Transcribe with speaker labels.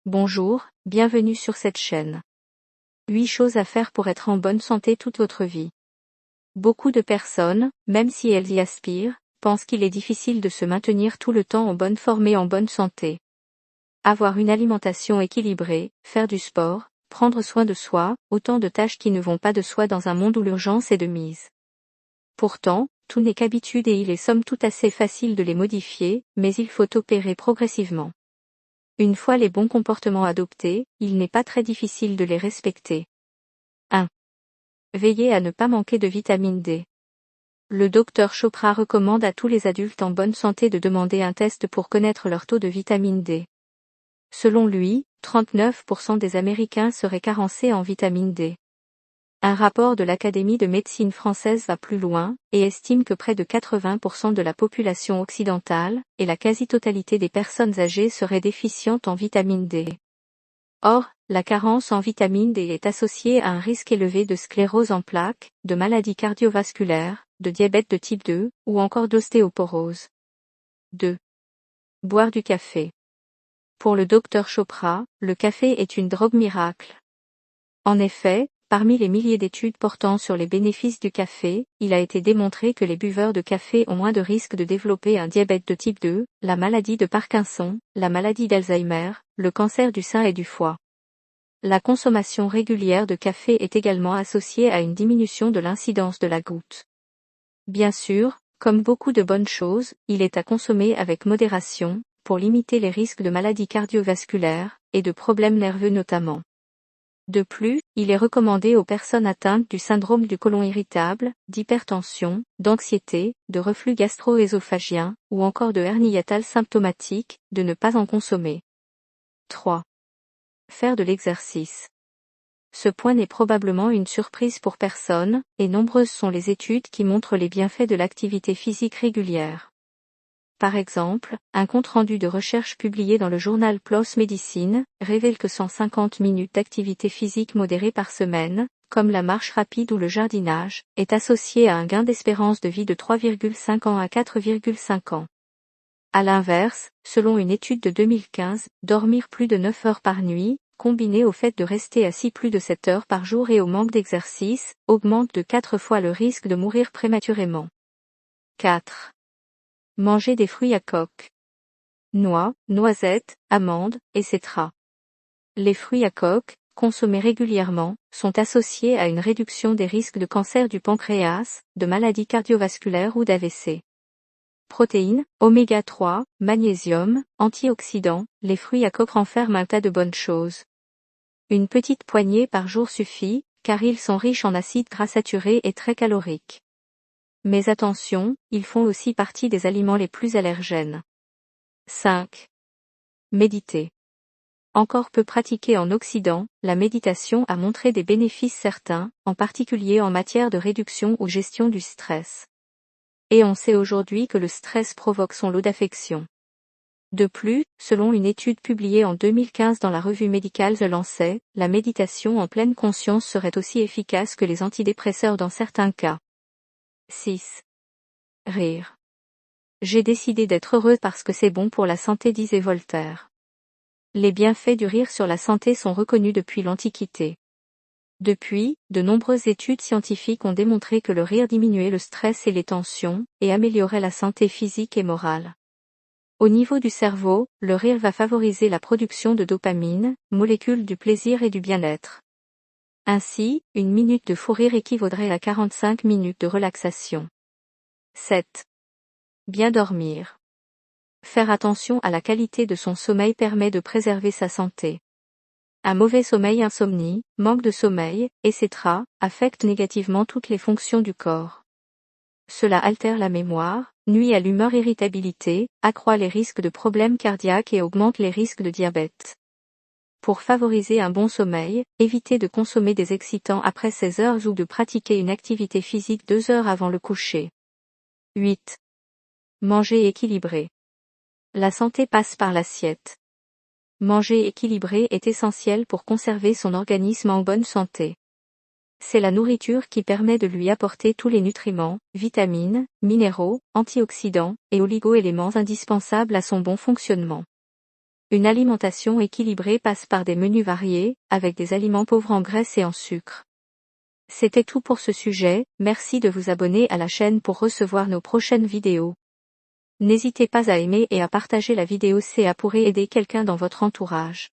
Speaker 1: Bonjour, bienvenue sur cette chaîne. 8 choses à faire pour être en bonne santé toute votre vie. Beaucoup de personnes, même si elles y aspirent, pensent qu'il est difficile de se maintenir tout le temps en bonne forme et en bonne santé. Avoir une alimentation équilibrée, faire du sport, prendre soin de soi, autant de tâches qui ne vont pas de soi dans un monde où l'urgence est de mise. Pourtant, tout n'est qu'habitude et il est somme toute assez facile de les modifier, mais il faut opérer progressivement. Une fois les bons comportements adoptés, il n'est pas très difficile de les respecter. 1. Veillez à ne pas manquer de vitamine D. Le docteur Chopra recommande à tous les adultes en bonne santé de demander un test pour connaître leur taux de vitamine D. Selon lui, 39% des Américains seraient carencés en vitamine D. Un rapport de l'Académie de médecine française va plus loin, et estime que près de 80% de la population occidentale, et la quasi-totalité des personnes âgées seraient déficientes en vitamine D. Or, la carence en vitamine D est associée à un risque élevé de sclérose en plaques, de maladies cardiovasculaires, de diabète de type 2, ou encore d'ostéoporose. 2. Boire du café. Pour le docteur Chopra, le café est une drogue miracle. En effet, parmi les milliers d'études portant sur les bénéfices du café, il a été démontré que les buveurs de café ont moins de risques de développer un diabète de type 2, la maladie de Parkinson, la maladie d'Alzheimer, le cancer du sein et du foie. La consommation régulière de café est également associée à une diminution de l'incidence de la goutte. Bien sûr, comme beaucoup de bonnes choses, il est à consommer avec modération, pour limiter les risques de maladies cardiovasculaires, et de problèmes nerveux notamment. De plus, il est recommandé aux personnes atteintes du syndrome du côlon irritable, d'hypertension, d'anxiété, de reflux gastro-œsophagien, ou encore de hernie hiatale symptomatique, de ne pas en consommer. 3. Faire de l'exercice. Ce point n'est probablement une surprise pour personne, et nombreuses sont les études qui montrent les bienfaits de l'activité physique régulière. Par exemple, un compte-rendu de recherche publié dans le journal PLOS Medicine révèle que 150 minutes d'activité physique modérée par semaine, comme la marche rapide ou le jardinage, est associé à un gain d'espérance de vie de 3,5 ans à 4,5 ans. À l'inverse, selon une étude de 2015, dormir plus de 9 heures par nuit, combiné au fait de rester assis plus de 7 heures par jour et au manque d'exercice, augmente de 4 fois le risque de mourir prématurément. 4. Manger des fruits à coque. Noix, noisettes, amandes, etc. Les fruits à coque, consommés régulièrement, sont associés à une réduction des risques de cancer du pancréas, de maladies cardiovasculaires ou d'AVC. Protéines, oméga 3, magnésium, antioxydants, les fruits à coque renferment un tas de bonnes choses. Une petite poignée par jour suffit, car ils sont riches en acides gras saturés et très caloriques. Mais attention, ils font aussi partie des aliments les plus allergènes. 5. Méditer. Encore peu pratiquée en Occident, la méditation a montré des bénéfices certains, en particulier en matière de réduction ou gestion du stress. Et on sait aujourd'hui que le stress provoque son lot d'affections. De plus, selon une étude publiée en 2015 dans la revue médicale The Lancet, la méditation en pleine conscience serait aussi efficace que les antidépresseurs dans certains cas. 6. Rire. J'ai décidé d'être heureux parce que c'est bon pour la santé, disait Voltaire. Les bienfaits du rire sur la santé sont reconnus depuis l'Antiquité. Depuis, de nombreuses études scientifiques ont démontré que le rire diminuait le stress et les tensions, et améliorait la santé physique et morale. Au niveau du cerveau, le rire va favoriser la production de dopamine, molécule du plaisir et du bien-être. Ainsi, une minute de fou rire équivaudrait à 45 minutes de relaxation. 7. Bien dormir. Faire attention à la qualité de son sommeil permet de préserver sa santé. Un mauvais sommeil, insomnie, manque de sommeil, etc., affecte négativement toutes les fonctions du corps. Cela altère la mémoire, nuit à l'humeur, irritabilité, accroît les risques de problèmes cardiaques et augmente les risques de diabète. Pour favoriser un bon sommeil, évitez de consommer des excitants après 16 heures ou de pratiquer une activité physique 2 heures avant le coucher. 8. Manger équilibré. La santé passe par l'assiette. Manger équilibré est essentiel pour conserver son organisme en bonne santé. C'est la nourriture qui permet de lui apporter tous les nutriments, vitamines, minéraux, antioxydants et oligo-éléments indispensables à son bon fonctionnement. Une alimentation équilibrée passe par des menus variés, avec des aliments pauvres en graisse et en sucre. C'était tout pour ce sujet, merci de vous abonner à la chaîne pour recevoir nos prochaines vidéos. N'hésitez pas à aimer et à partager la vidéo, ça pourrait aider quelqu'un dans votre entourage.